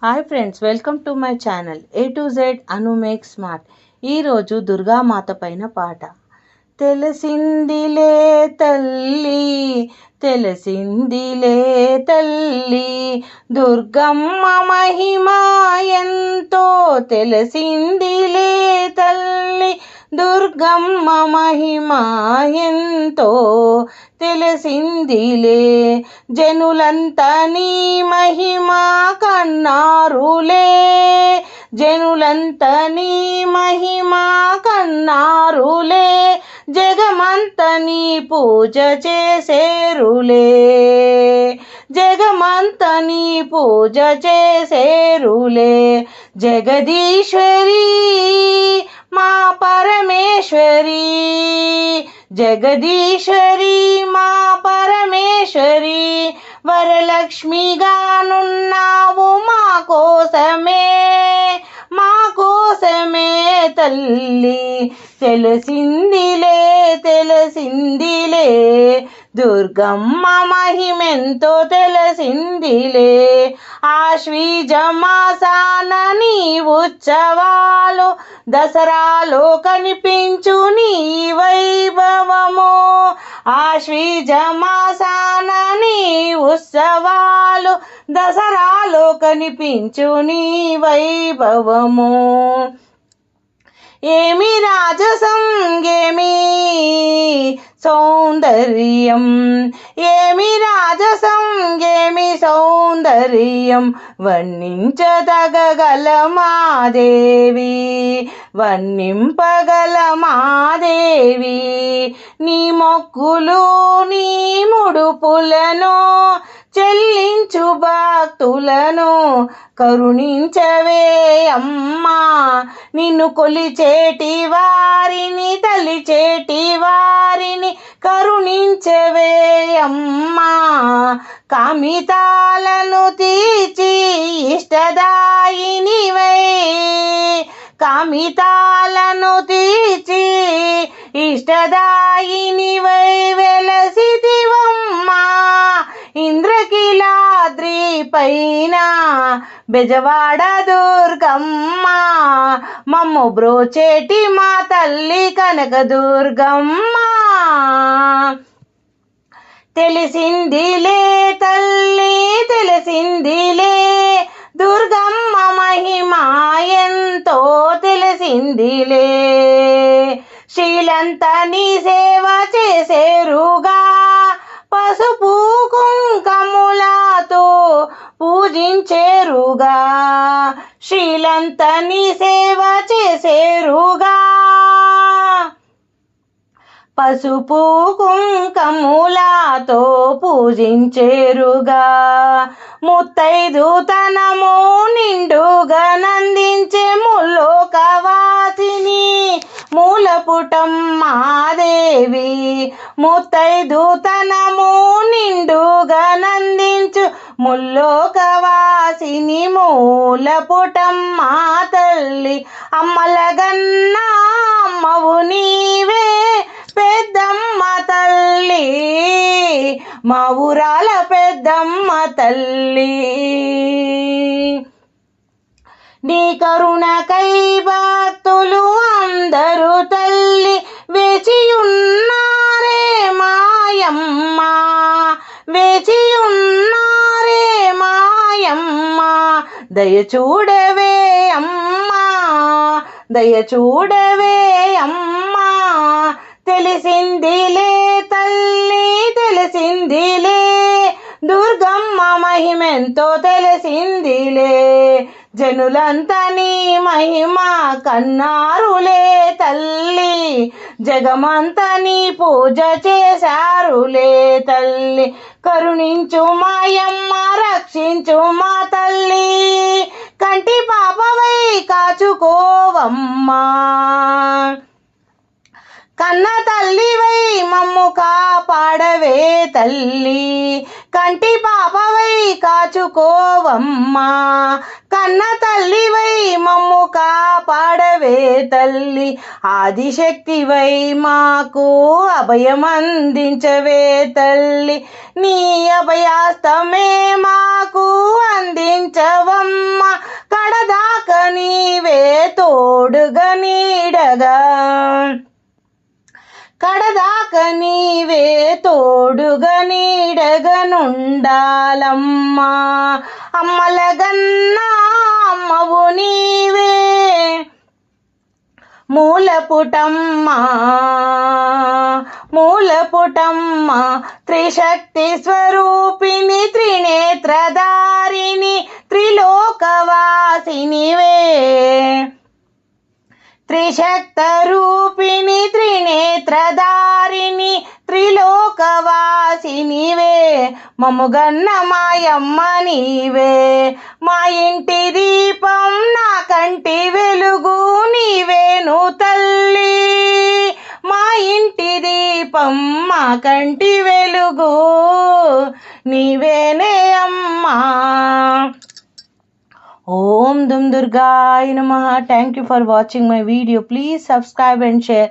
Hi friends, welcome to my channel A to Z Anu make smart. ఈరోజు దుర్గామాత పైన పాట. తెలిసిందిలే తల్లి, తెలిసిందిలే తల్లి, దుర్గమ్మ మహిమ ఎంతో తెలిసిందిలే తల్లి, దుర్గమ్మ మహిమ ఎంతో తెలిసిందిలే. జనులంతా నీ మహిమ కన్నారులే, జనులంతా నీ మహిమ కన్నారులే, జగమంత నీ పూజ చేసేరులే, జగమంత నీ పూజ చేసేరులే. జగదీశ్వరి మా పరమేశ్వరి, జగదీశ్వరి మా పరమేశ్వరి, వరలక్ష్మిగానున్నావు మా కోసమే, మా కోసమే తల్లి. తెలిసిందిలే తెలిసిందిలే, దుర్గమ్మ మహిమెంతో తెలిసిందిలే. ఆశ్వీజమాసాన నీ ఉత్సవాలు, దసరాలో కనిపించు నీ వైభవము. ఆశ్వీజమాసాన నీ ఉత్సవాలు, దసరాలో కనిపించు నీ వైభవము. ఏమి రాజసం ఏమి సౌందర్యం, ఏమి రాజసం ఏమి సౌందర్యం, వర్ణించదగల మాదేవి, వర్ణింపగల మాదేవి. నీ మొక్కులు నీ ముడుపులను చెల్లించు భక్తులను కరుణించవే అమ్మా. నిన్ను కొలిచేటి వారిని తలిచేటి వారిని కరుణించవే అమ్మా. కామితాలను తీర్చి ఇష్టదాయినివై, కామితాలను తీర్చి ఇష్టదాయినివై వెలసిదివమ్మా. ఇంద్రకీలాద్రి పైన బెజవాడ దుర్గమ్మ, మమ్ము బ్రోచేటి మా తల్లి కనక దుర్గమ్మ. తెలిసిందిలే తల్లి తెలిసిందిలే, దుర్గమ్మ మహిమ ఎంతో తెలిసిందిలే. శ్రీలంతా నీ సేవ చేసేరుగా, పసుపు కుంకములతో పూజించేరుగా, శ్రీలంతా నీ సేవ చేసేరుగా, పసుపు కుంకములతో పూజించేరుగా. ముత్తైదుతనము నిండుగా నందించే ముల్లోకవాసిని మూలపుటం మాదేవి, ముత్తైదుతనము నిండుగా నందించు ముల్లోకవాసిని మూలపుటం మా తల్లి. అమ్మలగన్న అమ్మవు నీవే పెద్దమ్మ తల్లి, మా ఊరాల పెద్దమ్మ తల్లి. నీ కరుణకై భక్తులు అందరూ తల్లి వేచియున్నారే మాయమ్మ, వేచియున్నారే మాయమ్మ. దయచూడవే అమ్మా, దయచూడవే అమ్మా. తెలిసిందిలే తల్లి తెలిసిందిలే, దుర్గమ్మ మహిమెంతో తెలిసిందిలే. జనులంతా నీ మహిమ కన్నారులే తల్లి, జగమంతా నీ పూజ చేశారులే తల్లి. కరుణించు మాయమ్మ రక్షించు మా తల్లి, కంటి పాపవై కాచుకోవమ్మా. కన్న తల్లివై మమ్ము కాపాడవే తల్లి, కంటి పాపవై కాచుకోవమ్మా. కన్న తల్లివై మమ్ము కాపాడవే తల్లి, ఆదిశక్తివై మాకు అభయమందించవే తల్లి. నీ అభయాస్తమే మాకు అందించవమ్మ, ఉండగా కడదాక నీవే తోడుగా నీడగనుండాలమ్మా. అమ్మలగన్నా అమ్మవు నీవే మూలపుటమ్మా మూలపుటమ్మా త్రిశక్తి స్వరూపిణి త్రినేత్రధారిణి త్రిలోకవాసినివే. త్రిశక్త రూపిణి త్రినేత్రధారిణి త్రిలోకవాసినివే. మముగన్న మాయమ్మ నీవే మా ఇంటి దీపం నా కంటి వెలుగు నీవేను తల్లి. మా ఇంటి దీపం మా కంటి వెలుగు నీవేనే అమ్మా. Om Dum Durgaaya Namaha. Thank you for watching my video. Please subscribe and share.